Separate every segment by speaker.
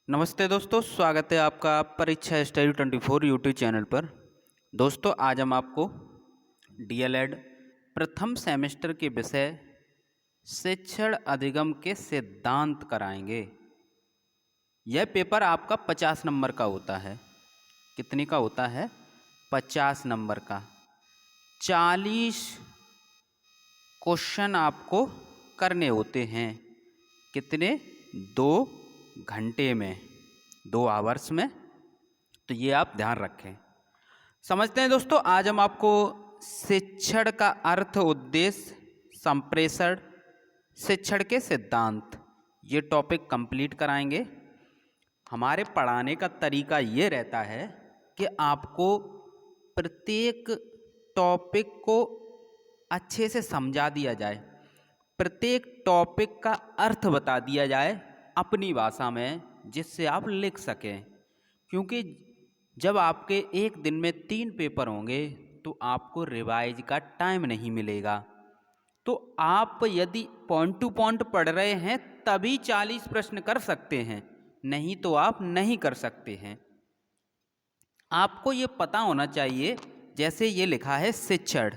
Speaker 1: नमस्ते दोस्तों, स्वागत है आपका परीक्षा स्टडी 24 यूट्यूब चैनल पर। दोस्तों, आज हम आपको डीएलएड प्रथम सेमेस्टर के विषय शिक्षण अधिगम के सिद्धांत कराएंगे। यह पेपर आपका 50 नंबर का होता है। कितने का होता है? 50 नंबर का। 40 क्वेश्चन आपको करने होते हैं। कितने? 2 घंटे में, 2 आवर्स में। तो ये आप ध्यान रखें। समझते हैं दोस्तों, आज हम आपको शिक्षण का अर्थ, उद्देश्य, संप्रेषण, शिक्षण के सिद्धांत, ये टॉपिक कंप्लीट कराएंगे। हमारे पढ़ाने का तरीका ये रहता है कि आपको प्रत्येक टॉपिक को अच्छे से समझा दिया जाए, प्रत्येक टॉपिक का अर्थ बता दिया जाए अपनी भाषा में, जिससे आप लिख सकें। क्योंकि जब आपके एक दिन में 3 पेपर होंगे तो आपको रिवाइज का टाइम नहीं मिलेगा। तो आप यदि पॉइंट टू पॉइंट पढ़ रहे हैं तभी 40 प्रश्न कर सकते हैं, नहीं तो आप नहीं कर सकते हैं। आपको ये पता होना चाहिए, जैसे ये लिखा है शिक्षण,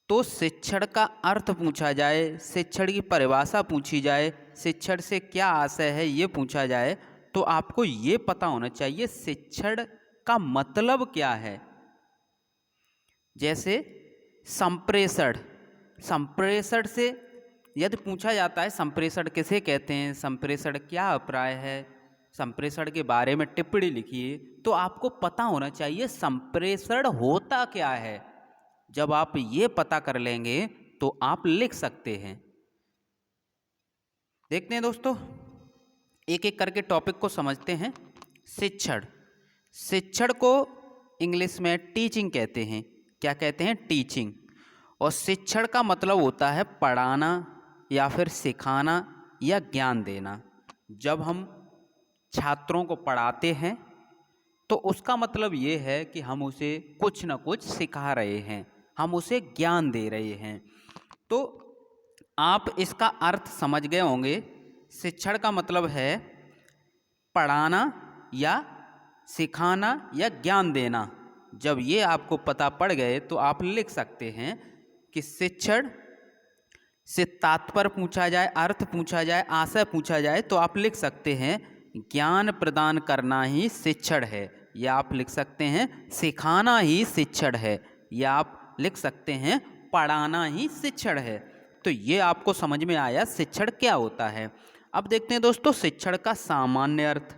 Speaker 1: तो शिक्षण का अर्थ पूछा जाए, शिक्षण की परिभाषा पूछी जाए, शिक्षण से क्या आशय है ये पूछा जाए, तो आपको ये पता होना चाहिए शिक्षण का मतलब क्या है। जैसे संप्रेषण, संप्रेषण से यदि पूछा जाता है संप्रेषण किसे कहते हैं, संप्रेषण क्या अभिप्राय है, संप्रेषण के बारे में टिप्पणी लिखिए, तो आपको पता होना चाहिए संप्रेषण होता क्या है। जब आप ये पता कर लेंगे तो आप लिख सकते हैं। देखते हैं दोस्तों, एक एक करके टॉपिक को समझते हैं। शिक्षण, शिक्षण को इंग्लिश में टीचिंग कहते हैं। क्या कहते हैं? टीचिंग। और शिक्षण का मतलब होता है पढ़ाना या फिर सिखाना या ज्ञान देना। जब हम छात्रों को पढ़ाते हैं तो उसका मतलब ये है कि हम उसे कुछ न कुछ सिखा रहे हैं, हम उसे ज्ञान दे रहे हैं। तो आप इसका अर्थ समझ गए होंगे। शिक्षण का मतलब है पढ़ाना या सिखाना या ज्ञान देना। जब ये आपको पता पड़ गए तो आप लिख सकते हैं कि शिक्षण से तात्पर्य पूछा जाए, अर्थ पूछा जाए, आशय पूछा जाए, तो आप लिख सकते हैं ज्ञान प्रदान करना ही शिक्षण है, या आप लिख सकते हैं सिखाना ही शिक्षण है, या आप लिख सकते हैं पढ़ाना ही शिक्षण है। तो ये आपको समझ में आया शिक्षण क्या होता है। अब देखते हैं दोस्तों शिक्षण का सामान्य अर्थ।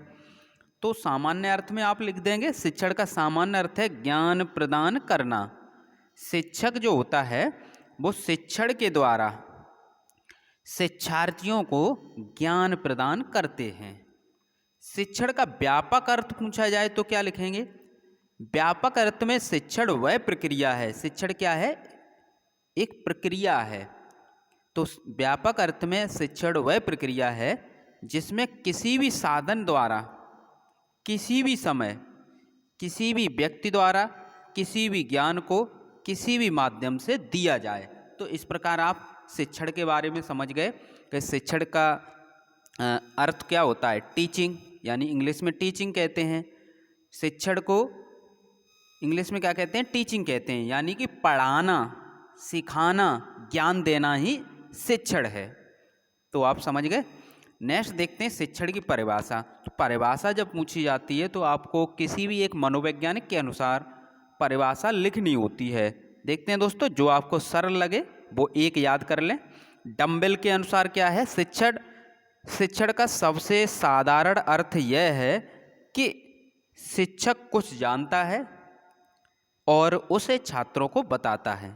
Speaker 1: तो सामान्य अर्थ में आप लिख देंगे शिक्षण का सामान्य अर्थ है ज्ञान प्रदान करना। शिक्षक जो होता है वो शिक्षण के द्वारा शिक्षार्थियों को ज्ञान प्रदान करते हैं। शिक्षण का व्यापक अर्थ पूछा जाए तो क्या लिखेंगे? व्यापक अर्थ में शिक्षण वह प्रक्रिया है, शिक्षण क्या है? एक प्रक्रिया है। तो व्यापक अर्थ में शिक्षण वह प्रक्रिया है जिसमें किसी भी साधन द्वारा, किसी भी समय, किसी भी व्यक्ति द्वारा किसी भी ज्ञान को किसी भी माध्यम से दिया जाए। तो इस प्रकार आप शिक्षण के बारे में समझ गए कि शिक्षण का अर्थ क्या होता है। टीचिंग, यानी इंग्लिश में टीचिंग कहते हैं। शिक्षण को इंग्लिश में क्या कहते हैं? टीचिंग कहते हैं, यानी कि पढ़ाना, सिखाना, ज्ञान देना ही शिक्षण है। तो आप समझ गए। नेक्स्ट देखते हैं शिक्षण की परिभाषा। तो परिभाषा जब पूछी जाती है तो आपको किसी भी एक मनोवैज्ञानिक के अनुसार परिभाषा लिखनी होती है। देखते हैं दोस्तों, जो आपको सरल लगे वो एक याद कर लें। डम्बेल के अनुसार क्या है शिक्षण? शिक्षण का सबसे साधारण अर्थ यह है कि शिक्षक कुछ जानता है और उसे छात्रों को बताता है।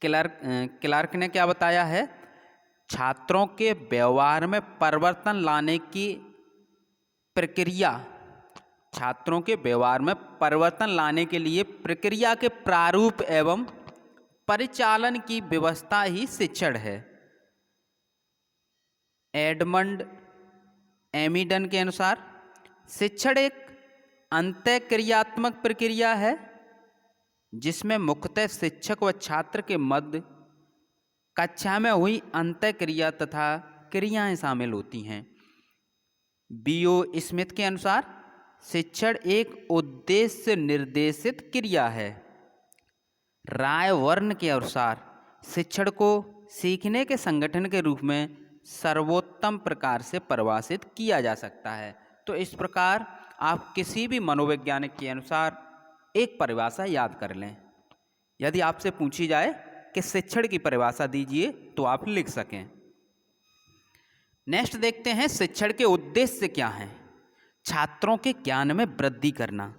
Speaker 1: क्लार्क ने क्या बताया है? छात्रों के व्यवहार में परिवर्तन लाने की प्रक्रिया, छात्रों के व्यवहार में परिवर्तन लाने के लिए प्रक्रिया के प्रारूप एवं परिचालन की व्यवस्था ही शिक्षण है। एडमंड एमिडन के अनुसार शिक्षण एक अंतःक्रियात्मक प्रक्रिया है जिसमें मुख्यतः शिक्षक व छात्र के मध्य कक्षा में हुई अंतःक्रिया तथा क्रियाएं शामिल होती हैं। B.O. स्मिथ के अनुसार शिक्षण एक उद्देश्य निर्देशित क्रिया है। राय वर्न के अनुसार शिक्षण को सीखने के संगठन के रूप में सर्वोत्तम प्रकार से परिभाषित किया जा सकता है। तो इस प्रकार आप किसी भी मनोवैज्ञानिक के अनुसार एक परिभाषा याद कर लें। यदि आपसे पूछी जाए कि शिक्षण की परिभाषा दीजिए तो आप लिख सकें। नेक्स्ट देखते हैं शिक्षण के उद्देश्य क्या हैं। छात्रों के ज्ञान में वृद्धि करना।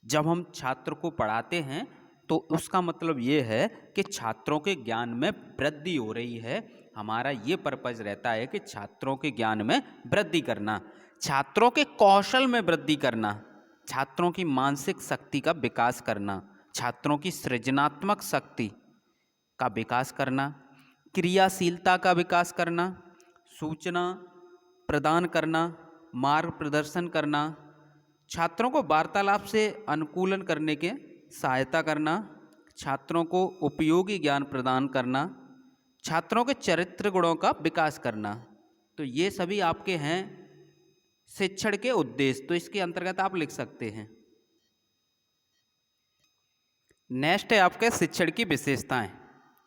Speaker 1: जब हम छात्र को पढ़ाते हैं तो उसका मतलब ये है कि छात्रों के ज्ञान में वृद्धि हो रही है। हमारा ये पर्पज रहता है कि छात्रों के ज्ञान में वृद्धि करना, छात्रों के कौशल में वृद्धि करना, छात्रों की मानसिक शक्ति का विकास करना, छात्रों की सृजनात्मक शक्ति का विकास करना, क्रियाशीलता का विकास करना, सूचना प्रदान करना, मार्ग प्रदर्शन करना, छात्रों को वार्तालाप से अनुकूलन करने के सहायता करना, छात्रों को उपयोगी ज्ञान प्रदान करना, छात्रों के चरित्र गुणों का विकास करना। तो ये सभी आपके हैं शिक्षण के उद्देश्य। तो इसके अंतर्गत आप लिख सकते हैं। नेक्स्ट है आपके शिक्षण की विशेषताएं।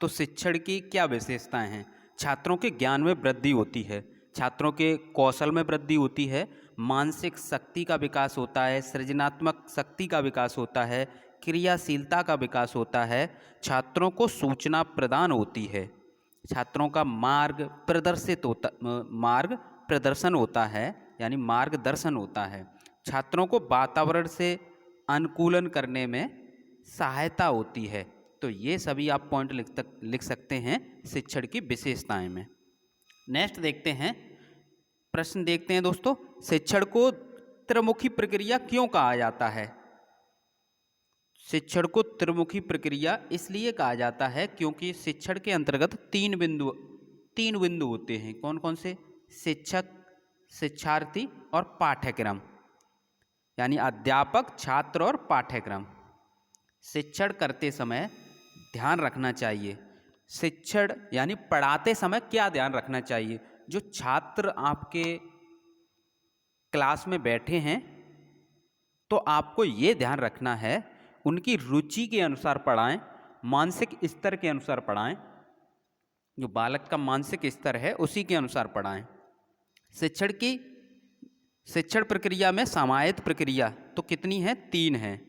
Speaker 1: तो शिक्षण की क्या विशेषताएं हैं? छात्रों के ज्ञान में वृद्धि होती है, छात्रों के कौशल में वृद्धि होती है, मानसिक शक्ति का विकास होता है, सृजनात्मक शक्ति का विकास होता है, क्रियाशीलता का विकास होता है, छात्रों को सूचना प्रदान होती है, छात्रों का मार्ग प्रदर्शन होता है, यानी मार्गदर्शन होता है, छात्रों को वातावरण से अनुकूलन करने में सहायता होती है। तो ये सभी आप पॉइंट लिख सकते हैं शिक्षण की विशेषताएं में। नेक्स्ट देखते हैं, प्रश्न देखते हैं दोस्तों, शिक्षण को त्रिमुखी प्रक्रिया क्यों कहा जाता है? शिक्षण को त्रिमुखी प्रक्रिया इसलिए कहा जाता है क्योंकि शिक्षण के अंतर्गत तीन बिंदु होते हैं। कौन कौन से? शिक्षक, शिक्षार्थी और पाठ्यक्रम, यानी अध्यापक, छात्र और पाठ्यक्रम। शिक्षण करते समय ध्यान रखना चाहिए, शिक्षण यानी पढ़ाते समय क्या ध्यान रखना चाहिए? जो छात्र आपके क्लास में बैठे हैं तो आपको ये ध्यान रखना है उनकी रुचि के अनुसार पढ़ाएं, मानसिक स्तर के अनुसार पढ़ाएं, जो बालक का मानसिक स्तर है उसी के अनुसार पढ़ाएं। शिक्षण प्रक्रिया में समाहित प्रक्रिया तो कितनी है? 3 है।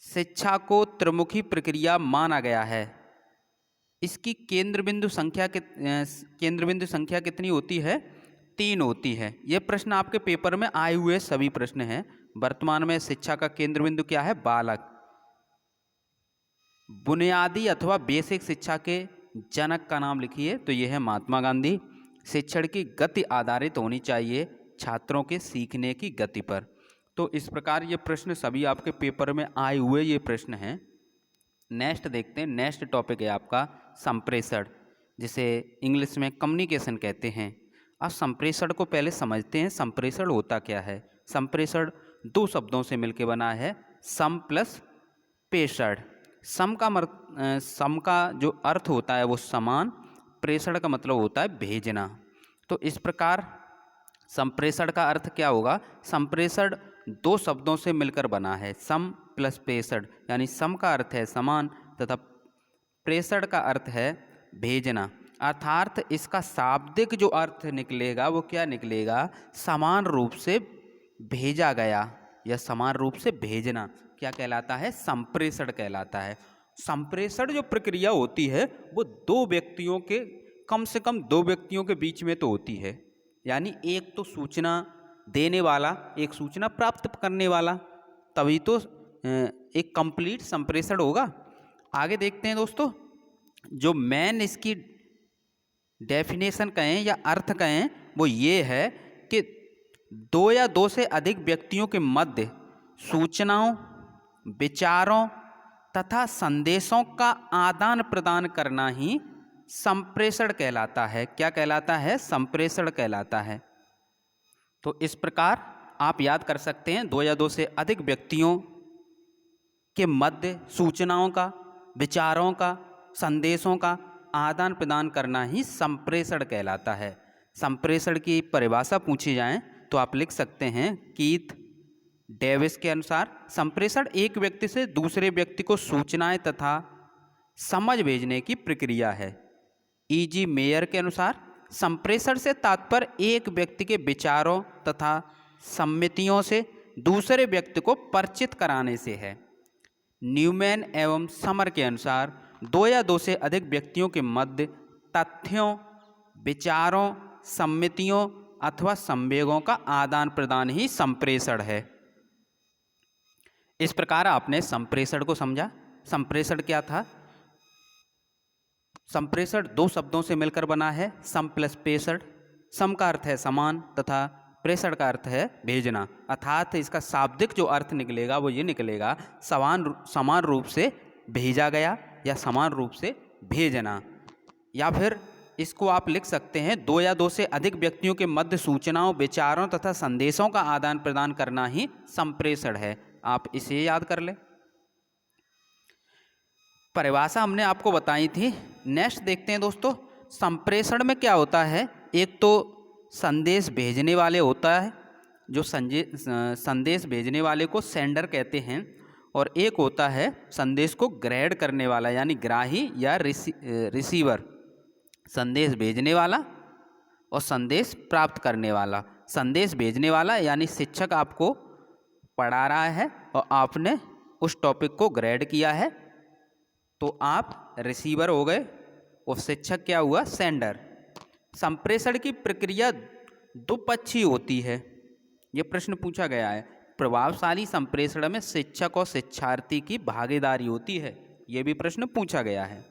Speaker 1: शिक्षा को त्रिमुखी प्रक्रिया माना गया है। इसकी केंद्र बिंदु संख्या कितनी होती है? 3 होती है। ये प्रश्न आपके पेपर में आए हुए सभी प्रश्न हैं। वर्तमान में शिक्षा का केंद्र बिंदु क्या है? बालक। बुनियादी अथवा बेसिक शिक्षा के जनक का नाम लिखिए, तो ये है महात्मा गांधी। शिक्षण की गति आधारित होनी चाहिए छात्रों के सीखने की गति पर। तो इस प्रकार ये प्रश्न सभी आपके पेपर में आए हुए ये प्रश्न हैं। नेक्स्ट देखते हैं, नेक्स्ट टॉपिक है आपका संप्रेषण, जिसे इंग्लिश में कम्युनिकेशन कहते हैं। अब संप्रेषण को पहले समझते हैं, संप्रेषण होता क्या है। संप्रेषण 2 शब्दों से मिलकर बना है, सम प्लस प्रेषण। सम का जो अर्थ होता है वो समान, प्रेषण का मतलब होता है भेजना। तो इस प्रकार संप्रेषण का अर्थ क्या होगा? संप्रेषण 2 शब्दों से मिलकर बना है, सम प्लस प्रेषण, यानी सम का अर्थ है समान तथा प्रेषण का अर्थ है भेजना। अर्थात इसका शाब्दिक जो अर्थ निकलेगा वो क्या निकलेगा? समान रूप से भेजा गया या समान रूप से भेजना क्या कहलाता है? संप्रेषण कहलाता है। संप्रेषण जो प्रक्रिया होती है वो 2 व्यक्तियों के, कम से कम 2 व्यक्तियों के बीच में तो होती है, यानी एक तो सूचना देने वाला, एक सूचना प्राप्त करने वाला, तभी तो एक कंप्लीट संप्रेषण होगा। आगे देखते हैं दोस्तों, जो मेन इसकी डेफिनेशन कहें या अर्थ कहें वो ये है कि 2 या 2 से अधिक व्यक्तियों के मध्य सूचनाओं, विचारों तथा संदेशों का आदान प्रदान करना ही संप्रेषण कहलाता है। क्या कहलाता है? संप्रेषण कहलाता है। तो इस प्रकार आप याद कर सकते हैं, 2 या 2 से अधिक व्यक्तियों के मध्य सूचनाओं का, विचारों का, संदेशों का आदान प्रदान करना ही संप्रेषण कहलाता है। संप्रेषण की परिभाषा पूछी जाए तो आप लिख सकते हैं कीथ डेविस के अनुसार संप्रेषण एक व्यक्ति से दूसरे व्यक्ति को सूचनाएं तथा समझ भेजने की प्रक्रिया है। E.G. मेयर के अनुसार संप्रेषण से तात्पर्य एक व्यक्ति के विचारों तथा सम्मतियों से दूसरे व्यक्ति को परिचित कराने से है। न्यूमैन एवं समर के अनुसार दो या दो से अधिक व्यक्तियों के मध्य तथ्यों, विचारों, सम्मतियों अथवा संवेगों का आदान प्रदान ही संप्रेषण है। इस प्रकार आपने संप्रेषण को समझा। संप्रेषण क्या था? संप्रेषण दो शब्दों से मिलकर बना है, सम प्लस प्रेषण। सम का अर्थ है समान तथा प्रेषण का अर्थ है भेजना, अर्थात इसका शाब्दिक जो अर्थ निकलेगा वो ये निकलेगा समान रूप से भेजा गया या समान रूप से भेजना। या फिर इसको आप लिख सकते हैं दो या दो से अधिक व्यक्तियों के मध्य सूचनाओं, विचारों तथा संदेशों का आदान प्रदान करना ही संप्रेषण है। आप इसे याद कर लें। परिभाषा हमने आपको बताई थी। नेक्स्ट देखते हैं दोस्तों, संप्रेषण में क्या होता है। एक तो संदेश भेजने वाले होता है, जो संदेश भेजने वाले को सेंडर कहते हैं, और एक होता है संदेश को ग्रहण करने वाला यानी ग्राही या रिसीवर। संदेश भेजने वाला और संदेश प्राप्त करने वाला। संदेश भेजने वाला यानी शिक्षक आपको पढ़ा रहा है और आपने उस टॉपिक को ग्रहण किया है तो आप रिसीवर हो गए और शिक्षक क्या हुआ? सेंडर। संप्रेषण की प्रक्रिया दुपक्षीय होती है। ये प्रश्न पूछा गया है। प्रभावशाली संप्रेषण में शिक्षक और शिक्षार्थी की भागीदारी होती है। ये भी प्रश्न पूछा गया है।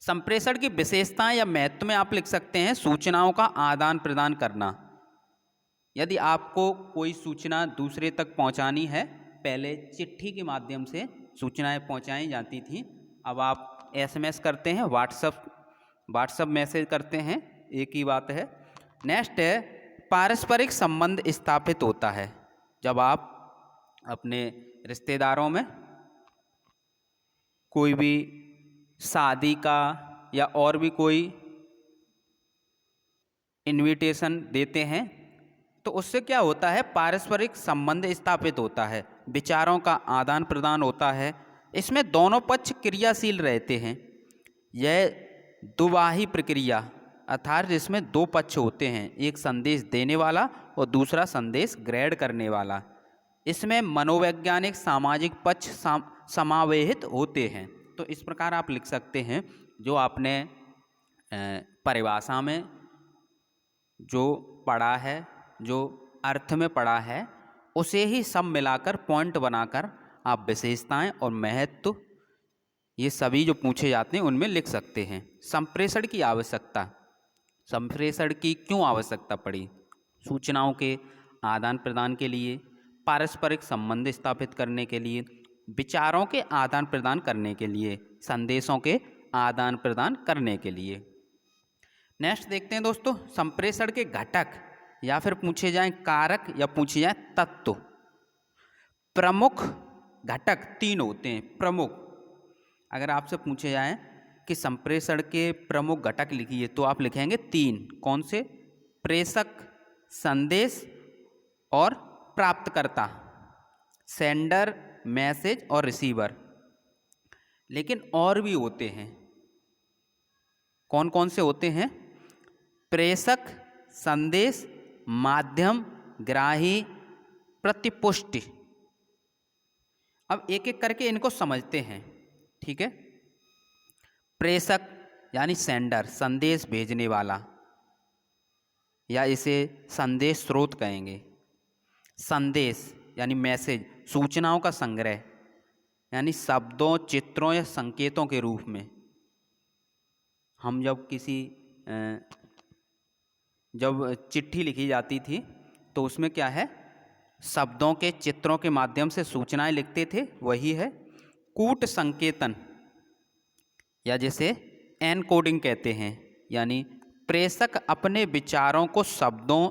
Speaker 1: संप्रेषण की विशेषताएं या महत्व में आप लिख सकते हैं सूचनाओं का आदान प्रदान करना। यदि आपको कोई सूचना दूसरे तक पहुंचानी है, पहले चिट्ठी के माध्यम से सूचनाएं पहुंचाई जाती थी, अब आप SMS करते हैं, व्हाट्सएप मैसेज करते हैं, एक ही बात है। नेक्स्ट है पारस्परिक संबंध स्थापित होता है। जब आप अपने रिश्तेदारों में कोई भी शादी का या और भी कोई इनविटेशन देते हैं तो उससे क्या होता है? पारस्परिक संबंध स्थापित होता है, विचारों का आदान प्रदान होता है। इसमें दोनों पक्ष क्रियाशील रहते हैं। यह दुवाही प्रक्रिया अर्थात जिसमें दो पक्ष होते हैं, एक संदेश देने वाला और दूसरा संदेश ग्रहण करने वाला। इसमें मनोवैज्ञानिक सामाजिक पक्ष समावेशित होते हैं। तो इस प्रकार आप लिख सकते हैं जो आपने परिभाषा में जो पढ़ा है, जो अर्थ में पढ़ा है, उसे ही सब मिलाकर पॉइंट बनाकर आप विशेषताएं और महत्व ये सभी जो पूछे जाते हैं उनमें लिख सकते हैं। संप्रेषण की आवश्यकता। संप्रेषण की क्यों आवश्यकता पड़ी? सूचनाओं के आदान प्रदान के लिए, पारस्परिक संबंध स्थापित करने के लिए, विचारों के आदान प्रदान करने के लिए, संदेशों के आदान प्रदान करने के लिए। नेक्स्ट देखते हैं दोस्तों, संप्रेषण के घटक या फिर पूछे जाएं कारक या पूछे जाएं तत्व। प्रमुख घटक तीन होते हैं। प्रमुख, अगर आपसे पूछे जाएं कि संप्रेषण के प्रमुख घटक लिखिए तो आप लिखेंगे तीन। कौन से? प्रेषक, संदेश और प्राप्तकर्ता, सेंडर, मैसेज और रिसीवर। लेकिन और भी होते हैं। कौन कौन से होते हैं? प्रेषक, संदेश, माध्यम, ग्राही, प्रतिपुष्टि। अब एक एक करके इनको समझते हैं, ठीक है। प्रेषक यानी सेंडर, संदेश भेजने वाला, या इसे संदेश स्रोत कहेंगे। संदेश यानी मैसेज, सूचनाओं का संग्रह, यानी शब्दों, चित्रों या संकेतों के रूप में। हम जब चिट्ठी लिखी जाती थी तो उसमें क्या है? शब्दों के, चित्रों के माध्यम से सूचनाएं लिखते थे, वही है कूट संकेतन, या जिसे एनकोडिंग कहते हैं। यानी प्रेषक अपने विचारों को शब्दों,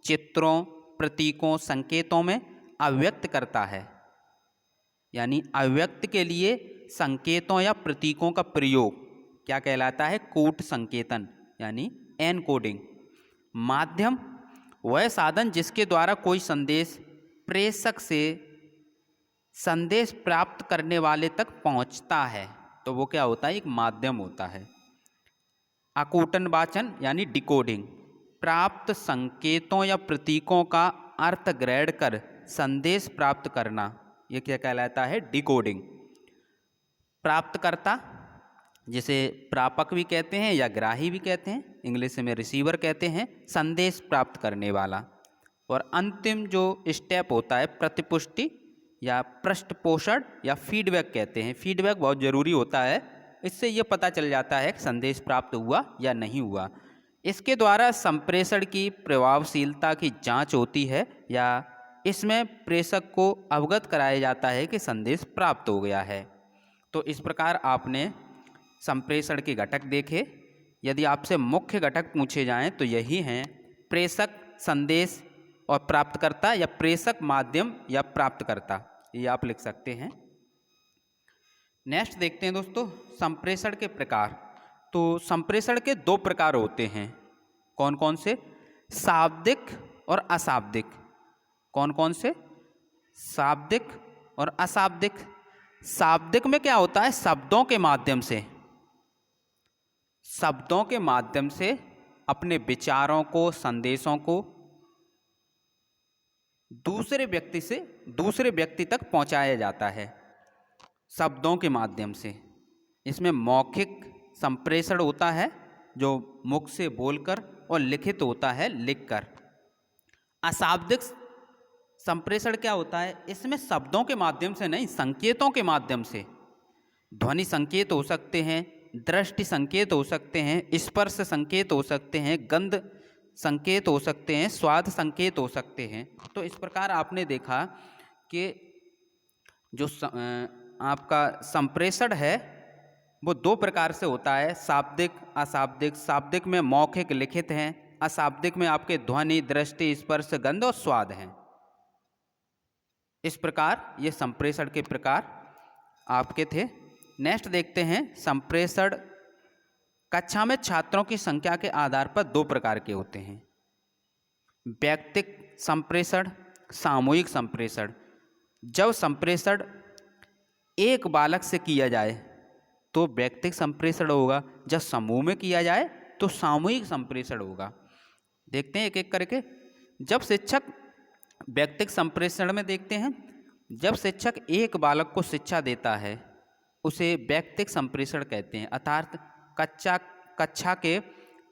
Speaker 1: चित्रों, प्रतीकों, संकेतों में अभिव्यक्त करता है। यानी अभिव्यक्त के लिए संकेतों या प्रतीकों का प्रयोग क्या कहलाता है? कूट संकेतन यानी एनकोडिंग। माध्यम वह साधन जिसके द्वारा कोई संदेश प्रेषक से संदेश प्राप्त करने वाले तक पहुंचता है, तो वो क्या होता है, एक माध्यम होता है। अकूटन वाचन यानी डिकोडिंग, प्राप्त संकेतों या प्रतीकों का अर्थ ग्रहण कर संदेश प्राप्त करना, ये क्या कहलाता है, डिकोडिंग। प्राप्तकर्ता जिसे प्रापक भी कहते हैं या ग्राही भी कहते हैं, इंग्लिश में रिसीवर कहते हैं, संदेश प्राप्त करने वाला। और अंतिम जो स्टेप होता है प्रतिपुष्टि या पृष्ठपोषण या फीडबैक कहते हैं। फीडबैक बहुत ज़रूरी होता है, इससे ये पता चल जाता है कि संदेश प्राप्त हुआ या नहीं हुआ। इसके द्वारा संप्रेषण की प्रभावशीलता की जांच होती है या इसमें प्रेषक को अवगत कराया जाता है कि संदेश प्राप्त हो गया है। तो इस प्रकार आपने संप्रेषण के घटक देखे। यदि आपसे मुख्य घटक पूछे जाएं तो यही हैं प्रेषक, संदेश और प्राप्तकर्ता, या प्रेषक, माध्यम या प्राप्तकर्ता, ये आप लिख सकते हैं। नेक्स्ट देखते हैं दोस्तों संप्रेषण के प्रकार। तो संप्रेषण के दो प्रकार होते हैं, कौन कौन से, शाब्दिक और अशाब्दिक। कौन कौन से, शाब्दिक और अशाब्दिक। शाब्दिक में क्या होता है, शब्दों के माध्यम से, शब्दों के माध्यम से अपने विचारों को, संदेशों को दूसरे व्यक्ति से दूसरे व्यक्ति तक पहुंचाया जाता है शब्दों के माध्यम से। इसमें मौखिक संप्रेषण होता है जो मुख से बोलकर, और लिखित होता है लिखकर। अशाब्दिक संप्रेषण क्या होता है, इसमें शब्दों के माध्यम से नहीं, संकेतों के माध्यम से। ध्वनि संकेत हो सकते हैं, दृष्टि संकेत हो सकते हैं, स्पर्श संकेत हो सकते हैं, गंध संकेत हो सकते हैं, स्वाद संकेत हो सकते हैं। तो इस प्रकार आपने देखा कि जो आपका संप्रेषण है वो दो प्रकार से होता है, शाब्दिक, अशाब्दिक। शाब्दिक में मौखिक, लिखित हैं, अशाब्दिक में आपके ध्वनि, दृष्टि, स्पर्श, गंध और स्वाद हैं। इस प्रकार ये संप्रेषण के प्रकार आपके थे। नेक्स्ट देखते हैं संप्रेषण। कक्षा में छात्रों की संख्या के आधार पर दो प्रकार के होते हैं, व्यक्तिक संप्रेषण, सामूहिक संप्रेषण। जब संप्रेषण एक बालक से किया जाए तो व्यक्तिक संप्रेषण होगा, जब समूह में किया जाए तो सामूहिक संप्रेषण होगा। देखते हैं एक एक करके। जब शिक्षक, व्यक्तिक संप्रेषण में देखते हैं, जब शिक्षक एक बालक को शिक्षा देता है उसे व्यक्तिक संप्रेषण कहते हैं। अर्थात कक्षा के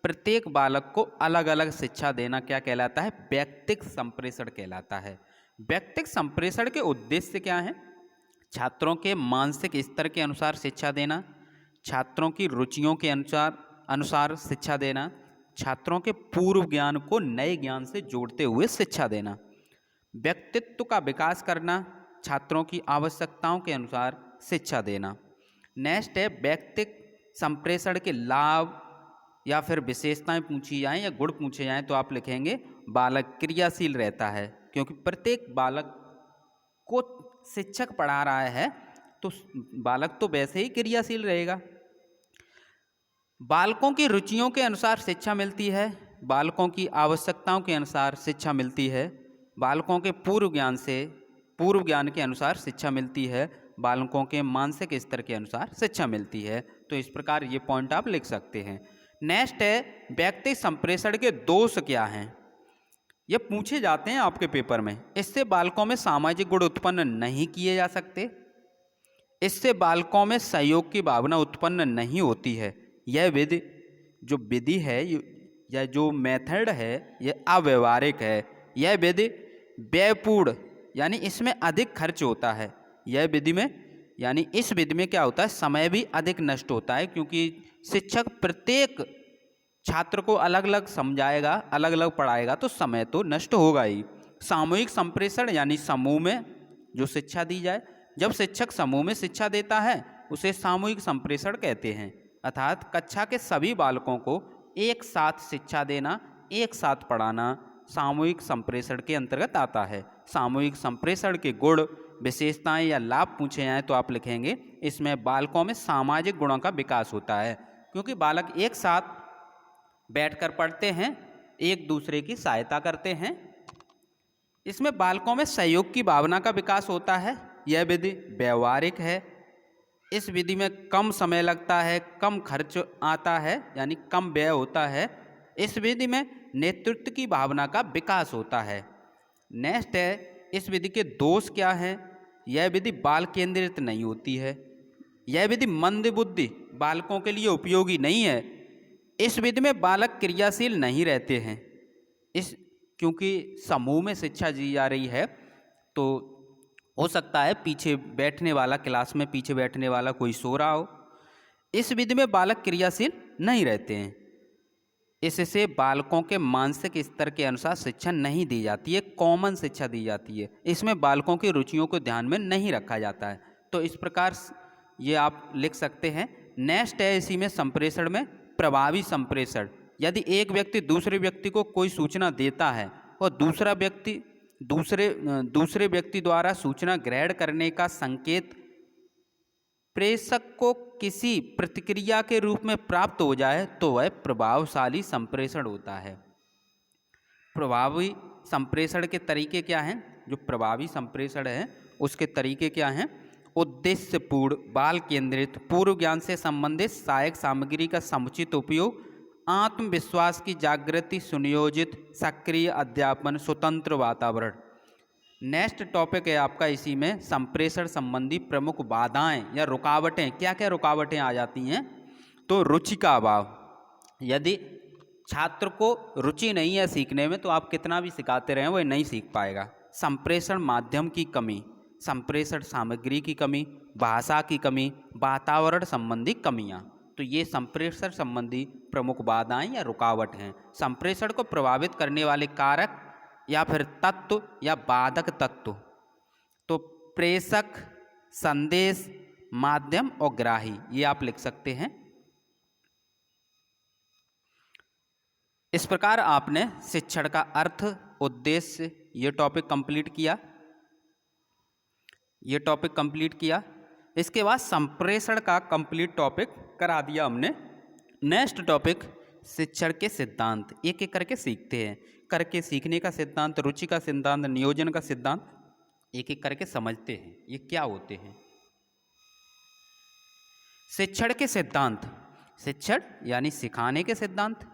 Speaker 1: प्रत्येक बालक को अलग अलग शिक्षा देना क्या कहलाता है, व्यक्तिक संप्रेषण कहलाता है। व्यक्तिक संप्रेषण के उद्देश्य क्या हैं, छात्रों के मानसिक स्तर के अनुसार शिक्षा देना, छात्रों की रुचियों के अनुसार शिक्षा देना, छात्रों के पूर्व ज्ञान को नए ज्ञान से जोड़ते हुए शिक्षा देना, व्यक्तित्व का विकास करना, छात्रों की आवश्यकताओं के अनुसार शिक्षा देना। नेक्स्ट है व्यक्तिक संप्रेषण के लाभ या फिर विशेषताएं पूछी जाएं या गुण पूछे जाएं तो आप लिखेंगे बालक क्रियाशील रहता है, क्योंकि प्रत्येक बालक को शिक्षक पढ़ा रहा है तो बालक तो वैसे ही क्रियाशील रहेगा। बालकों की रुचियों के अनुसार शिक्षा मिलती है, बालकों की आवश्यकताओं के अनुसार शिक्षा मिलती है, बालकों के पूर्व ज्ञान के अनुसार शिक्षा मिलती है, बालकों के मानसिक स्तर के अनुसार शिक्षा मिलती है। तो इस प्रकार ये पॉइंट आप लिख सकते हैं। नेक्स्ट है व्यक्तिक संप्रेषण के दोष क्या हैं, ये पूछे जाते हैं आपके पेपर में। इससे बालकों में सामाजिक गुण उत्पन्न नहीं किए जा सकते, इससे बालकों में सहयोग की भावना उत्पन्न नहीं होती है, यह विधि है या जो मेथड है यह अव्यवहारिक है, यह विधि व्ययपूर्ण यानी इसमें अधिक खर्च होता है, यह विधि में यानी इस विधि में क्या होता है, समय भी अधिक नष्ट होता है, क्योंकि शिक्षक प्रत्येक छात्र को अलग अलग समझाएगा, अलग अलग पढ़ाएगा तो समय तो नष्ट होगा ही। सामूहिक संप्रेषण यानी समूह में जो शिक्षा दी जाए, जब शिक्षक समूह में शिक्षा देता है उसे सामूहिक संप्रेषण कहते हैं। अर्थात कक्षा के सभी बालकों को एक साथ शिक्षा देना, एक साथ पढ़ाना सामूहिक संप्रेषण के अंतर्गत आता है। सामूहिक संप्रेषण के गुण, विशेषताएं या लाभ पूछे जाएं तो आप लिखेंगे इसमें बालकों में सामाजिक गुणों का विकास होता है, क्योंकि बालक एक साथ बैठकर पढ़ते हैं एक दूसरे की सहायता करते हैं। इसमें बालकों में सहयोग की भावना का विकास होता है। यह विधि व्यवहारिक है। इस विधि में कम समय लगता है, कम खर्च आता है, यानी कम व्यय होता है। इस विधि में नेतृत्व की भावना का विकास होता है। नेक्स्ट है, इस विधि के दोष क्या हैं? यह विधि बाल केंद्रित नहीं होती है। यह विधि मंदबुद्धि बालकों के लिए उपयोगी नहीं है। इस विधि में बालक क्रियाशील नहीं रहते हैं। क्योंकि समूह में शिक्षा दी जा रही है, तो हो सकता है पीछे बैठने वाला, क्लास में पीछे बैठने वाला कोई सो रहा हो। इस विधि में बालक क्रियाशील नहीं रहते हैं। इससे बालकों के मानसिक स्तर के अनुसार शिक्षा नहीं दी जाती है, कॉमन शिक्षा दी जाती है। इसमें बालकों की रुचियों को ध्यान में नहीं रखा जाता है। तो इस प्रकार ये आप लिख सकते हैं। नेक्स्ट है इसी में संप्रेषण में प्रभावी संप्रेषण। यदि एक व्यक्ति दूसरे व्यक्ति को कोई सूचना देता है और दूसरा व्यक्ति दूसरे व्यक्ति द्वारा सूचना ग्रहण करने का संकेत प्रेषक को किसी प्रतिक्रिया के रूप में प्राप्त हो जाए, तो वह प्रभावशाली संप्रेषण होता है। प्रभावी संप्रेषण के तरीके क्या हैं? जो प्रभावी संप्रेषण है उसके तरीके क्या हैं? उद्देश्यपूर्ण, बाल केंद्रित, पूर्व ज्ञान से संबंधित सहायक सामग्री का समुचित उपयोग, आत्मविश्वास की जागृति, सुनियोजित सक्रिय अध्यापन, स्वतंत्र वातावरण। नेक्स्ट टॉपिक है आपका इसी में संप्रेषण संबंधी प्रमुख बाधाएं या रुकावटें। क्या क्या रुकावटें आ जाती हैं? तो रुचि का अभाव। यदि छात्र को रुचि नहीं है सीखने में, तो आप कितना भी सिखाते रहें वह नहीं सीख पाएगा। संप्रेषण माध्यम की कमी, संप्रेषण सामग्री की कमी, भाषा की कमी, वातावरण संबंधी कमियां। तो ये संप्रेषण संबंधी प्रमुख बाधाएं या रुकावट हैं। संप्रेषण को प्रभावित करने वाले कारक या फिर तत्व या बाधक तत्व, तो प्रेषक, संदेश, माध्यम और ग्राही, ये आप लिख सकते हैं। इस प्रकार आपने शिक्षण का अर्थ, उद्देश्य, ये टॉपिक कंप्लीट किया। इसके बाद संप्रेषण का कंप्लीट टॉपिक करा दिया हमने। नेक्स्ट टॉपिक शिक्षण के सिद्धांत, एक एक करके सीखते हैं। करके सीखने का सिद्धांत, रुचि का सिद्धांत, नियोजन का सिद्धांत, एक एक करके समझते हैं ये क्या होते हैं। शिक्षण के सिद्धांत, शिक्षण यानी सिखाने के सिद्धांत,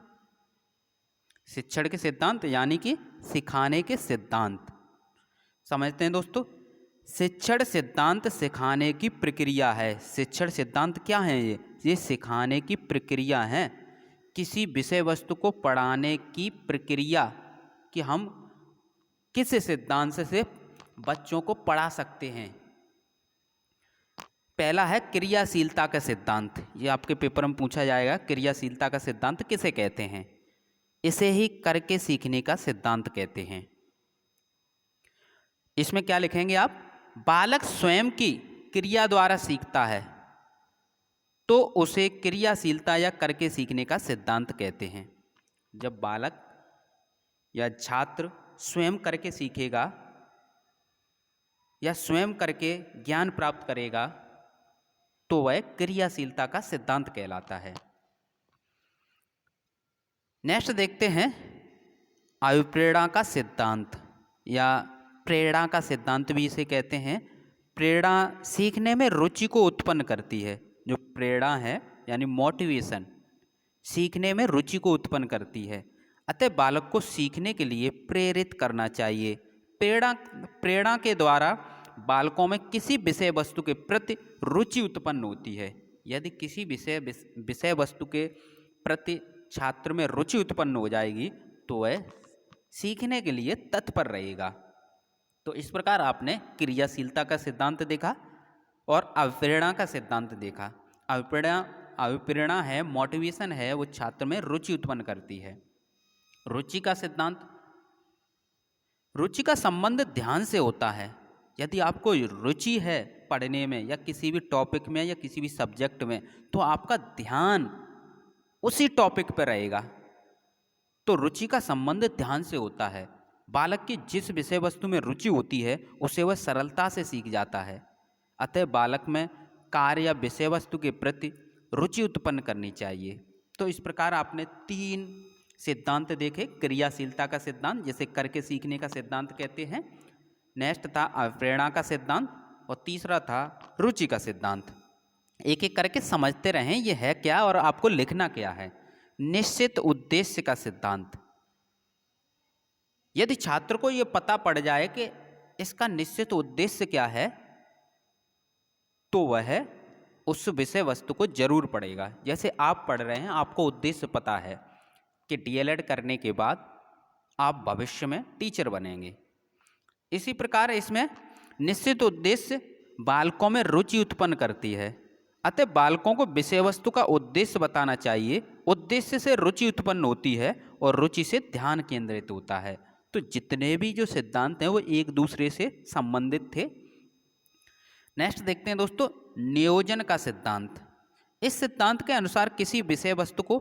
Speaker 1: शिक्षण के सिद्धांत यानी कि सिखाने के सिद्धांत समझते हैं दोस्तों। शिक्षण सिद्धांत सिखाने की प्रक्रिया है। शिक्षण सिद्धांत क्या है? ये सिखाने की प्रक्रिया है। किसी विषय वस्तु को पढ़ाने की प्रक्रिया कि हम किस सिद्धांत से बच्चों को पढ़ा सकते हैं। पहला है क्रियाशीलता का सिद्धांत। ये आपके पेपर में पूछा जाएगा, क्रियाशीलता का सिद्धांत किसे कहते हैं? इसे ही करके सीखने का सिद्धांत कहते हैं। इसमें क्या लिखेंगे आप? बालक स्वयं की क्रिया द्वारा सीखता है तो उसे क्रियाशीलता या करके सीखने का सिद्धांत कहते हैं। जब बालक या छात्र स्वयं करके सीखेगा या स्वयं करके ज्ञान प्राप्त करेगा, तो वह क्रियाशीलता का सिद्धांत कहलाता है। नेक्स्ट देखते हैं अभिप्रेरणा का सिद्धांत या प्रेरणा का सिद्धांत भी इसे कहते हैं। प्रेरणा सीखने में रुचि को उत्पन्न करती है। जो प्रेरणा है यानी मोटिवेशन, सीखने में रुचि को उत्पन्न करती है। अतः बालक को सीखने के लिए प्रेरित करना चाहिए। प्रेरणा के द्वारा बालकों में किसी विषय वस्तु के प्रति रुचि उत्पन्न होती है। यदि किसी विषय वस्तु के प्रति छात्र में रुचि उत्पन्न हो जाएगी, तो वह सीखने के लिए तत्पर रहेगा। तो इस प्रकार आपने क्रियाशीलता का सिद्धांत देखा और अभिप्रेरणा का सिद्धांत देखा। अभिप्रेरणा है, मोटिवेशन है, वो छात्र में रुचि उत्पन्न करती है। रुचि का सिद्धांत, रुचि का संबंध ध्यान से होता है। यदि आपको रुचि है पढ़ने में या किसी भी टॉपिक में या किसी भी सब्जेक्ट में, तो आपका ध्यान उसी टॉपिक पर रहेगा। तो रुचि का संबंध ध्यान से होता है। बालक की जिस विषय वस्तु में रुचि होती है उसे वह सरलता से सीख जाता है। अतः बालक में कार्य या विषय वस्तु के प्रति रुचि उत्पन्न करनी चाहिए। तो इस प्रकार आपने 3 सिद्धांत देखे क्रियाशीलता का सिद्धांत, जैसे करके सीखने का सिद्धांत कहते हैं। नेक्स्ट था प्रेरणा का सिद्धांत और तीसरा था रुचि का सिद्धांत। एक एक करके समझते रहें ये है क्या और आपको लिखना क्या है। निश्चित उद्देश्य का सिद्धांत, यदि छात्र को ये पता पड़ जाए कि इसका निश्चित उद्देश्य क्या है तो वह उस विषय वस्तु को जरूर पढ़ेगा। जैसे आप पढ़ रहे हैं, आपको उद्देश्य पता है कि डीएलएड करने के बाद आप भविष्य में टीचर बनेंगे। इसी प्रकार इसमें निश्चित उद्देश्य बालकों में रुचि उत्पन्न करती है, अतः बालकों को विषय वस्तु का उद्देश्य बताना चाहिए। उद्देश्य से रुचि उत्पन्न होती है और रुचि से ध्यान केंद्रित होता है। तो जितने भी जो सिद्धांत हैं वो एक दूसरे से संबंधित थे। नेक्स्ट देखते हैं दोस्तों, नियोजन का सिद्धांत। इस सिद्धांत के अनुसार किसी विषय वस्तु को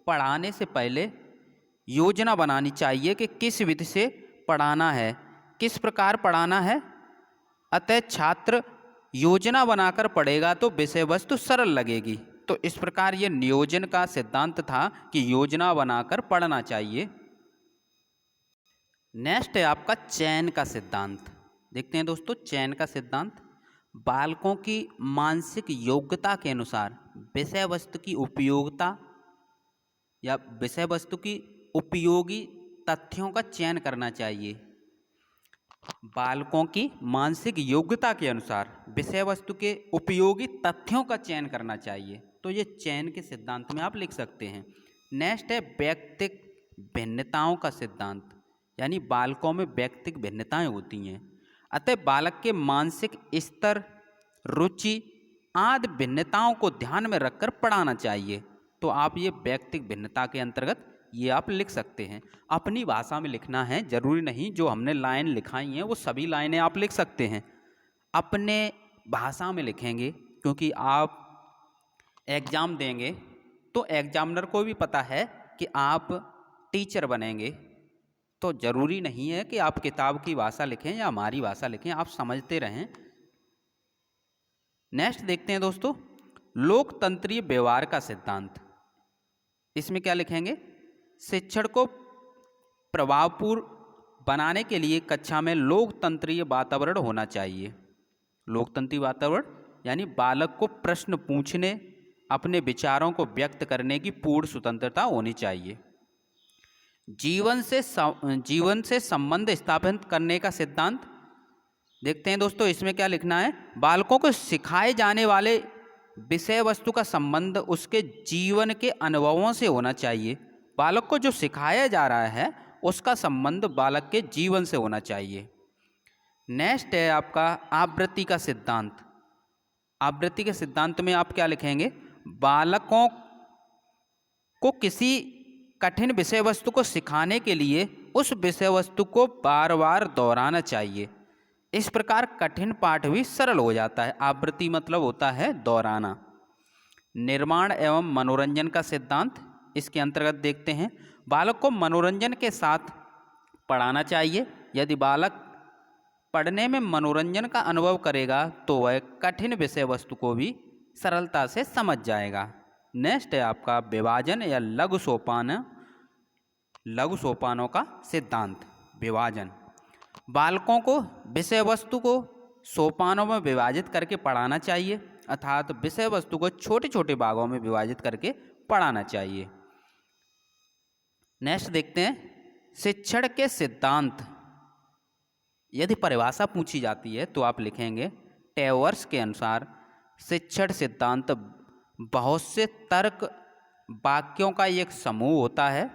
Speaker 1: पढ़ाने से पहले योजना बनानी चाहिए कि किस विधि से पढ़ाना है, किस प्रकार पढ़ाना है। अतः छात्र योजना बनाकर पढ़ेगा तो विषय वस्तु सरल लगेगी। तो इस प्रकार ये नियोजन का सिद्धांत था कि योजना बनाकर पढ़ना चाहिए। नेक्स्ट है आपका चयन का सिद्धांत। देखते हैं दोस्तों, चयन का सिद्धांत बालकों की मानसिक योग्यता के अनुसार विषय वस्तु की उपयोगिता या विषय वस्तु की उपयोगी तथ्यों का चयन करना चाहिए। बालकों की मानसिक योग्यता के अनुसार विषय वस्तु के उपयोगी तथ्यों का चयन करना चाहिए। तो ये चयन के सिद्धांत में आप लिख सकते हैं। नेक्स्ट है व्यक्तिक भिन्नताओं का सिद्धांत, यानी बालकों में व्यक्तिक भिन्नताएं होती हैं, अतः बालक के मानसिक स्तर, रुचि आदि भिन्नताओं को ध्यान में रखकर पढ़ाना चाहिए। तो आप ये व्यक्तिक भिन्नता के अंतर्गत ये आप लिख सकते हैं। अपनी भाषा में लिखना है, जरूरी नहीं जो हमने लाइन लिखाई हैं वो सभी लाइनें आप लिख सकते हैं। अपने भाषा में लिखेंगे, क्योंकि आप एग्ज़ाम देंगे तो एग्जामिनर को भी पता है कि आप टीचर बनेंगे। तो ज़रूरी नहीं है कि आप किताब की भाषा लिखें या हमारी भाषा लिखें, आप समझते रहें। नेक्स्ट देखते हैं दोस्तों, लोकतंत्रीय व्यवहार का सिद्धांत। इसमें क्या लिखेंगे, शिक्षण को प्रभावपूर्ण बनाने के लिए कक्षा में लोकतंत्रीय वातावरण होना चाहिए। लोकतंत्रीय वातावरण यानी बालक को प्रश्न पूछने, अपने विचारों को व्यक्त करने की पूर्ण स्वतंत्रता होनी चाहिए। जीवन से संबंध स्थापित करने का सिद्धांत देखते हैं दोस्तों। इसमें क्या लिखना है, बालकों को सिखाए जाने वाले विषय वस्तु का संबंध उसके जीवन के अनुभवों से होना चाहिए। बालक को जो सिखाया जा रहा है उसका संबंध बालक के जीवन से होना चाहिए। नेक्स्ट है आपका आवृत्ति का सिद्धांत। आवृत्ति के सिद्धांत में आप क्या लिखेंगे, बालकों को किसी कठिन विषय वस्तु को सिखाने के लिए उस विषय वस्तु को बार बार दोहराना चाहिए। इस प्रकार कठिन पाठ भी सरल हो जाता है। आवृत्ति मतलब होता है दोहराना। निर्माण एवं मनोरंजन का सिद्धांत, इसके अंतर्गत देखते हैं, बालक को मनोरंजन के साथ पढ़ाना चाहिए। यदि बालक पढ़ने में मनोरंजन का अनुभव करेगा तो वह कठिन विषय वस्तु को भी सरलता से समझ जाएगा। नेक्स्ट है आपका विभाजन या लघु सोपानों का सिद्धांत। विभाजन, बालकों को विषय वस्तु को सोपानों में विभाजित करके पढ़ाना चाहिए, अर्थात विषय वस्तु को छोटे छोटे भागों में विभाजित करके पढ़ाना चाहिए। नेक्स्ट देखते हैं, शिक्षण के सिद्धांत। यदि परिभाषा पूछी जाती है तो आप लिखेंगे, टेवर्स के अनुसार शिक्षण सिद्धांत बहुत से तर्क वाक्यों का एक समूह होता है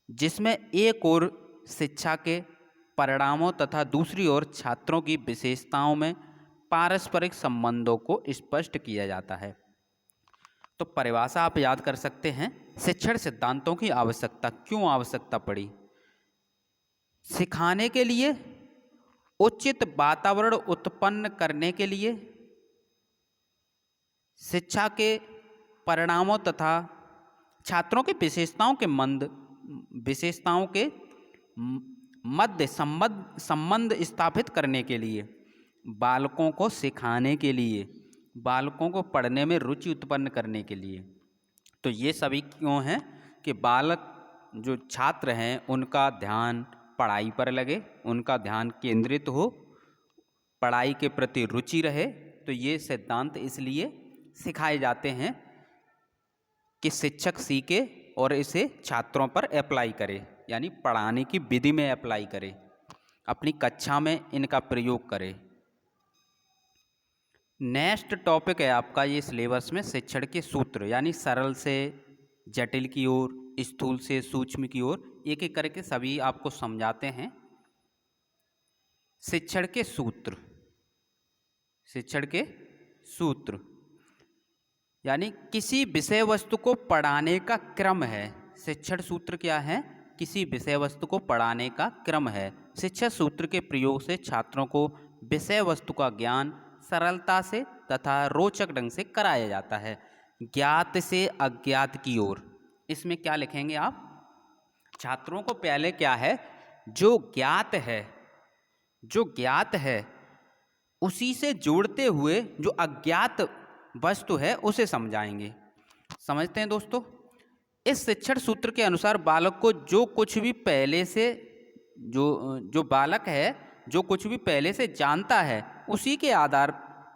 Speaker 1: जिसमें एक ओर शिक्षा के परिणामों तथा दूसरी ओर छात्रों की विशेषताओं में पारस्परिक संबंधों को स्पष्ट किया जाता है। तो परिभाषा आप याद कर सकते हैं। शिक्षण सिद्धांतों की आवश्यकता, क्यों आवश्यकता पड़ी, सिखाने के लिए, उचित वातावरण उत्पन्न करने के लिए, शिक्षा के परिणामों तथा छात्रों की विशेषताओं के मध्य संबंध स्थापित करने के लिए, बालकों को सिखाने के लिए, बालकों को पढ़ने में रुचि उत्पन्न करने के लिए। तो ये सभी क्यों हैं कि बालक जो छात्र हैं उनका ध्यान पढ़ाई पर लगे, उनका ध्यान केंद्रित हो, पढ़ाई के प्रति रुचि रहे। तो ये सिद्धांत इसलिए सिखाए जाते हैं कि शिक्षक सीखे और इसे छात्रों पर अप्लाई करे, यानी पढ़ाने की विधि में अप्लाई करे, अपनी कक्षा में इनका प्रयोग करे। नेक्स्ट टॉपिक है आपका ये सिलेबस में शिक्षण के सूत्र, यानी सरल से जटिल की ओर, स्थूल से सूक्ष्म की ओर, एक एक करके सभी आपको समझाते हैं। शिक्षण के सूत्र, शिक्षण के सूत्र यानी किसी विषय वस्तु को पढ़ाने का क्रम है। शिक्षण सूत्र क्या है? किसी विषय वस्तु को पढ़ाने का क्रम है। शिक्षण सूत्र के प्रयोग से छात्रों को विषय वस्तु का ज्ञान सरलता से तथा रोचक ढंग से कराया जाता है। ज्ञात से अज्ञात की ओर, इसमें क्या लिखेंगे आप? छात्रों को पहले क्या है, जो ज्ञात है उसी से जोड़ते हुए जो अज्ञात वस्तु है उसे समझाएंगे। समझते हैं दोस्तों? इस शिक्षण सूत्र के अनुसार बालक को जो कुछ भी पहले से जो बालक है जो कुछ भी पहले से जानता है उसी के आधार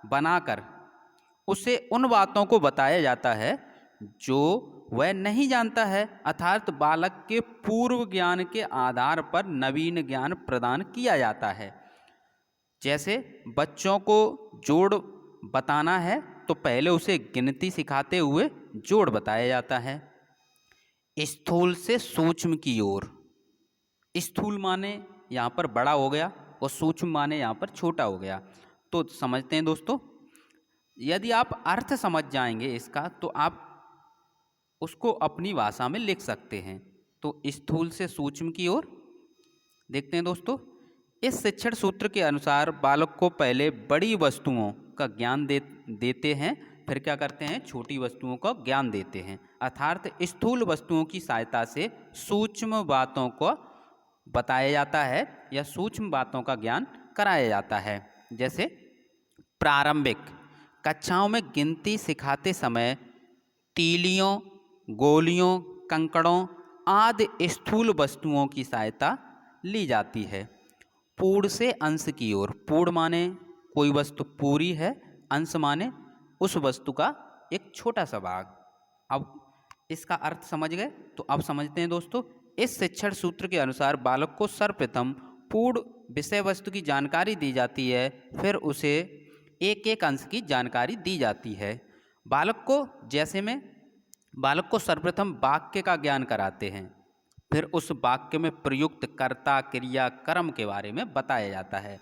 Speaker 1: बनाकर उसे उन बातों को बताया जाता है जो वह नहीं जानता है, अर्थात बालक के पूर्व ज्ञान के आधार पर नवीन ज्ञान प्रदान किया जाता है। जैसे बच्चों को जोड़ बताना है तो पहले उसे गिनती सिखाते हुए जोड़ बताया जाता है। स्थूल से सूक्ष्म की ओर, स्थूल माने यहाँ पर बड़ा हो गया और सूक्ष्म माने यहाँ पर छोटा हो गया। तो समझते हैं दोस्तों, यदि आप अर्थ समझ जाएंगे इसका तो आप उसको अपनी भाषा में लिख सकते हैं। तो स्थूल से सूक्ष्म की ओर देखते हैं दोस्तों। इस शिक्षण सूत्र के अनुसार बालक को पहले बड़ी वस्तुओं का ज्ञान देते हैं, फिर क्या करते हैं, छोटी वस्तुओं का ज्ञान देते हैं। अर्थात स्थूल वस्तुओं की सहायता से सूक्ष्म बातों को बताया जाता है या सूक्ष्म बातों का ज्ञान कराया जाता है। जैसे प्रारंभिक कक्षाओं में गिनती सिखाते समय तीलियों, गोलियों, कंकड़ों आदि स्थूल वस्तुओं की सहायता ली जाती है। पूर्ण से अंश की ओर, पूर्ण माने कोई वस्तु पूरी है, अंश माने उस वस्तु का एक छोटा सा भाग। अब इसका अर्थ समझ गए? तो अब समझते हैं दोस्तों। इस शिक्षण सूत्र के अनुसार बालक को सर्वप्रथम पूर्ण विषय वस्तु की जानकारी दी जाती है, फिर उसे एक एक अंश की जानकारी दी जाती है। बालक को सर्वप्रथम वाक्य का ज्ञान कराते हैं, फिर उस वाक्य में प्रयुक्त कर्ता, क्रिया, कर्म के बारे में बताया जाता है।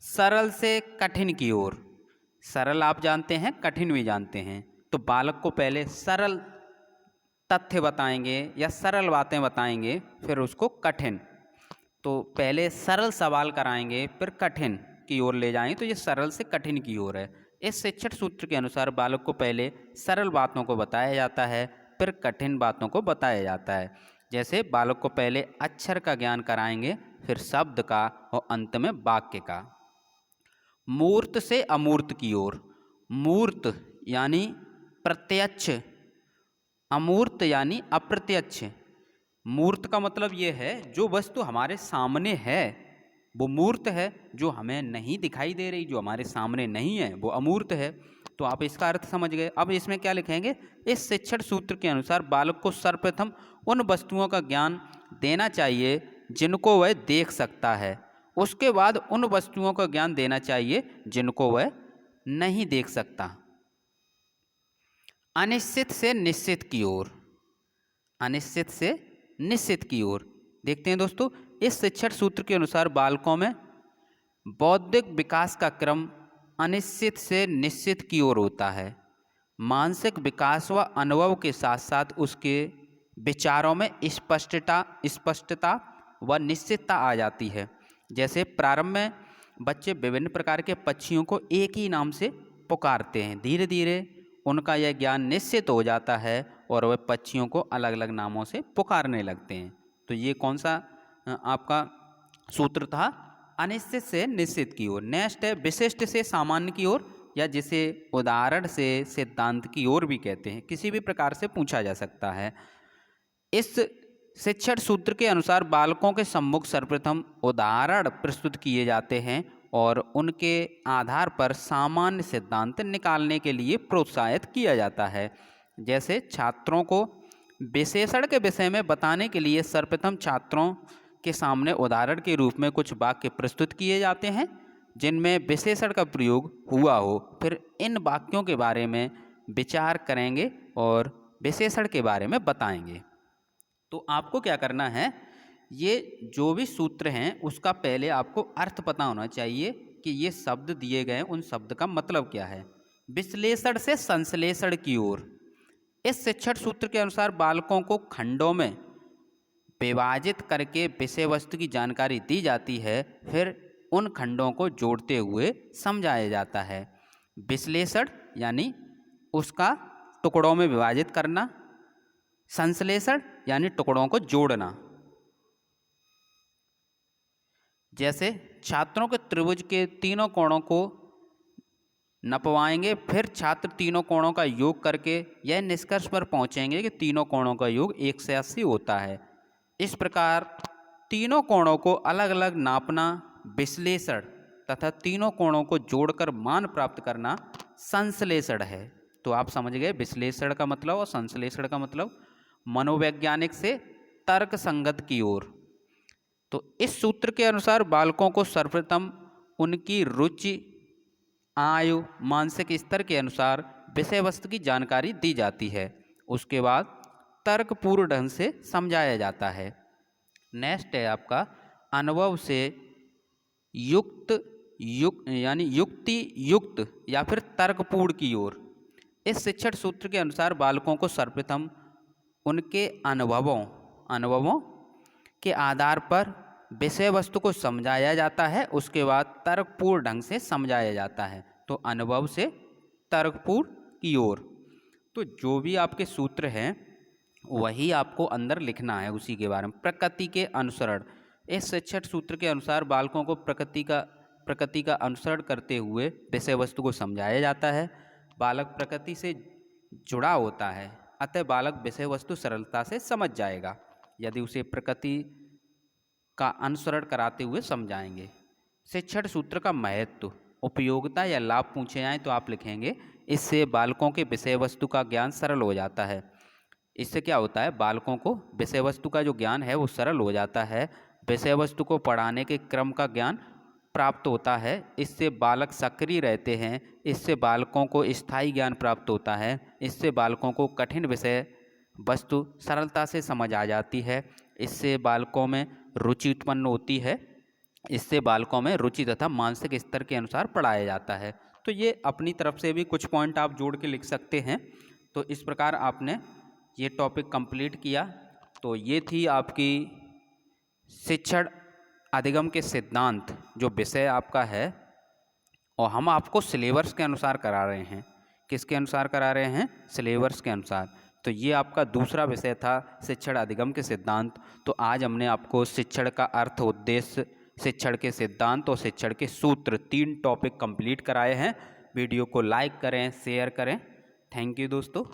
Speaker 1: सरल से कठिन की ओर, सरल आप जानते हैं, कठिन भी जानते हैं। तो बालक को पहले सरल तथ्य बताएंगे या सरल बातें बताएंगे, फिर उसको कठिन। तो पहले सरल सवाल कराएंगे फिर कठिन की ओर ले जाएंगे, तो ये सरल से कठिन की ओर है। इस शिक्षण सूत्र के अनुसार बालक को पहले सरल बातों को बताया जाता है, फिर कठिन बातों को बताया जाता है। जैसे बालक को पहले अक्षर का ज्ञान कराएंगे, फिर शब्द का और अंत में वाक्य का। मूर्त से अमूर्त की ओर, मूर्त यानी प्रत्यक्ष, अमूर्त यानी अप्रत्यक्ष। मूर्त का मतलब ये है जो वस्तु हमारे सामने है वो मूर्त है, जो हमें नहीं दिखाई दे रही, जो हमारे सामने नहीं है वो अमूर्त है। तो आप इसका अर्थ समझ गए। अब इसमें क्या लिखेंगे? इस शिक्षण सूत्र के अनुसार बालक को सर्वप्रथम उन वस्तुओं का ज्ञान देना चाहिए जिनको वह देख सकता है, उसके बाद उन वस्तुओं का ज्ञान देना चाहिए जिनको वह नहीं देख सकता। अनिश्चित से निश्चित की ओर, अनिश्चित से निश्चित की ओर देखते हैं दोस्तों। इस शिक्षण सूत्र के अनुसार बालकों में बौद्धिक विकास का क्रम अनिश्चित से निश्चित की ओर होता है। मानसिक विकास व अनुभव के साथ साथ उसके विचारों में स्पष्टता व निश्चितता आ जाती है। जैसे प्रारंभ में बच्चे विभिन्न प्रकार के पक्षियों को एक ही नाम से पुकारते हैं, धीरे धीरे उनका यह ज्ञान निश्चित हो जाता है और वह पक्षियों को अलग अलग नामों से पुकारने लगते हैं। तो ये कौन सा आपका सूत्र था? अनिश्चित से निश्चित की ओर। नेक्स्ट है विशिष्ट से सामान्य की ओर, या जिसे उदाहरण से सिद्धांत की ओर भी कहते हैं, किसी भी प्रकार से पूछा जा सकता है। इस शिक्षण सूत्र के अनुसार बालकों के सम्मुख सर्वप्रथम उदाहरण प्रस्तुत किए जाते हैं और उनके आधार पर सामान्य सिद्धांत निकालने के लिए प्रोत्साहित किया जाता है। जैसे छात्रों को विशेषण के विषय में बताने के लिए सर्वप्रथम छात्रों के सामने उदाहरण के रूप में कुछ वाक्य प्रस्तुत किए जाते हैं जिनमें विशेषण का प्रयोग हुआ हो। फिर इन वाक्यों के बारे में विचार करेंगे और विशेषण के बारे में बताएंगे। तो आपको क्या करना है, ये जो भी सूत्र हैं उसका पहले आपको अर्थ पता होना चाहिए कि ये शब्द दिए गए उन शब्द का मतलब क्या है। विश्लेषण से संश्लेषण की ओर। इस शिक्षण सूत्र के अनुसार बालकों को खंडों में विभाजित करके विषय वस्तु की जानकारी दी जाती है, फिर उन खंडों को जोड़ते हुए समझाया जाता है। विश्लेषण यानी उसका टुकड़ों में विभाजित करना, संश्लेषण यानी टुकड़ों को जोड़ना। जैसे छात्रों के त्रिभुज के तीनों कोणों को नपवाएंगे, फिर छात्र तीनों कोणों का योग करके यह निष्कर्ष पर पहुंचेंगे कि तीनों कोणों का योग 180 होता है। इस प्रकार तीनों कोणों को अलग अलग नापना विश्लेषण तथा तीनों कोणों को जोड़कर मान प्राप्त करना संश्लेषण है। तो आप समझ गए विश्लेषण का मतलब और संश्लेषण का मतलब। मनोवैज्ञानिक से तर्क संगत की ओर। तो इस सूत्र के अनुसार बालकों को सर्वप्रथम उनकी रुचि, आयु, मानसिक स्तर के अनुसार विषय वस्तु की जानकारी दी जाती है। उसके बाद तर्कपूर्ण ढंग से समझाया जाता है। नेक्स्ट है आपका अनुभव से यानी युक्ति युक्त या फिर तर्कपूर्ण की ओर। इस शिक्षण सूत्र के अनुसार बालकों को सर्वप्रथम उनके अनुभवों के आधार पर विषय वस्तु को समझाया जाता है। उसके बाद तर्कपूर्ण ढंग से समझाया जाता है। तो अनुभव से तर्कपूर्ण की ओर। तो जो भी आपके सूत्र हैं वही आपको अंदर लिखना है उसी के बारे में। प्रकृति के अनुसरण। इस शिक्षण सूत्र के अनुसार बालकों को प्रकृति का अनुसरण करते हुए विषय वस्तु को समझाया जाता है। बालक प्रकृति से जुड़ा होता है, अतः बालक विषय वस्तु सरलता से समझ जाएगा यदि उसे प्रकृति का अनुसरण कराते हुए समझाएंगे। शिक्षण सूत्र का महत्व, उपयोगिता या लाभ पूछे जाएं तो आप लिखेंगे इससे बालकों के विषय वस्तु का ज्ञान सरल हो जाता है। इससे क्या होता है, बालकों को विषय वस्तु का जो ज्ञान है वो सरल हो जाता है। विषय वस्तु को पढ़ाने के क्रम का ज्ञान प्राप्त होता है। इससे बालक सक्रिय रहते हैं। इससे बालकों को स्थायी ज्ञान प्राप्त होता है। इससे बालकों को कठिन विषय वस्तु सरलता से समझ आ जाती है। इससे बालकों में रुचि उत्पन्न होती है। इससे बालकों में रुचि तथा मानसिक स्तर के अनुसार पढ़ाया जाता है। तो ये अपनी तरफ से भी कुछ पॉइंट आप जोड़ के लिख सकते हैं। तो इस प्रकार आपने ये टॉपिक कंप्लीट किया। तो ये थी आपकी शिक्षण अधिगम के सिद्धांत जो विषय आपका है, और हम आपको सिलेबस के अनुसार करा रहे हैं। किसके अनुसार करा रहे हैं? सिलेबस के अनुसार। तो ये आपका दूसरा विषय था शिक्षण अधिगम के सिद्धांत। तो आज हमने आपको शिक्षण का अर्थ, उद्देश्य, शिक्षण के सिद्धांत और शिक्षण के सूत्र 3 टॉपिक कंप्लीट कराए हैं। वीडियो को लाइक करें, शेयर करें। थैंक यू दोस्तों।